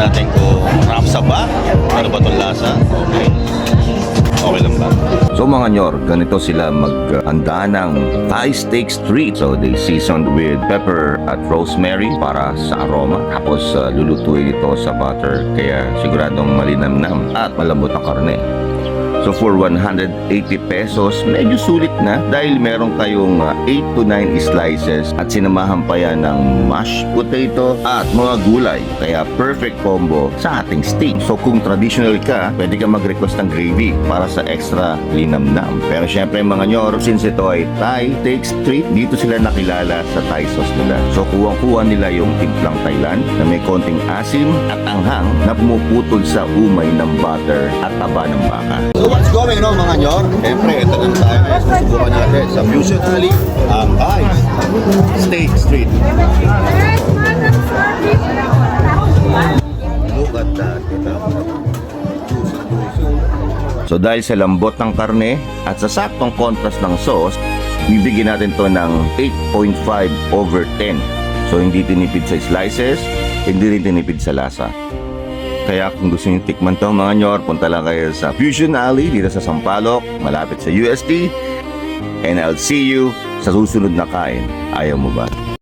natin kung rapsa ba? Ano ba itong lasa? Okay. Okay lang ba? So mga nyor, ganito sila maghanda ng Thai steak street. So they seasoned with pepper at rosemary para sa aroma. Tapos lulutuin ito sa butter kaya siguradong malinamnam at malambot ang karne. So for 180 pesos, medyo sulit na dahil meron kayong 8 to 9 slices at sinamahan pa yan ng mashed potato at mga gulay. Kaya perfect combo sa ating steak. So kung traditional ka, pwede ka mag-request ng gravy para sa extra linamnam. Pero syempre mga nyor, since ito ay Thai steak street, dito sila nakilala sa Thai sauce nila. So kuwang-kuha nila yung timplang Thailand na may konting asim at anghang na pumuputol sa umay ng butter at taba ng baka. So what's going on mga nyor? Siyempre, ito na tayo ngayon. Susubukan natin sa Fusion Alley, ang Thai Steak Street. Look at that. So dahil sa lambot ng karne at sa saktong contrast ng sauce, bibigyan natin to ng 8.5 over 10. So hindi tinipid sa slices, hindi rin tinipid sa lasa. Kaya kung gusto niyo tikman to mga nyor, punta lang kayo sa Fusion Alley dito sa Sampaloc, malapit sa UST. And I'll see you sa susunod na kain. Ayaw mo ba?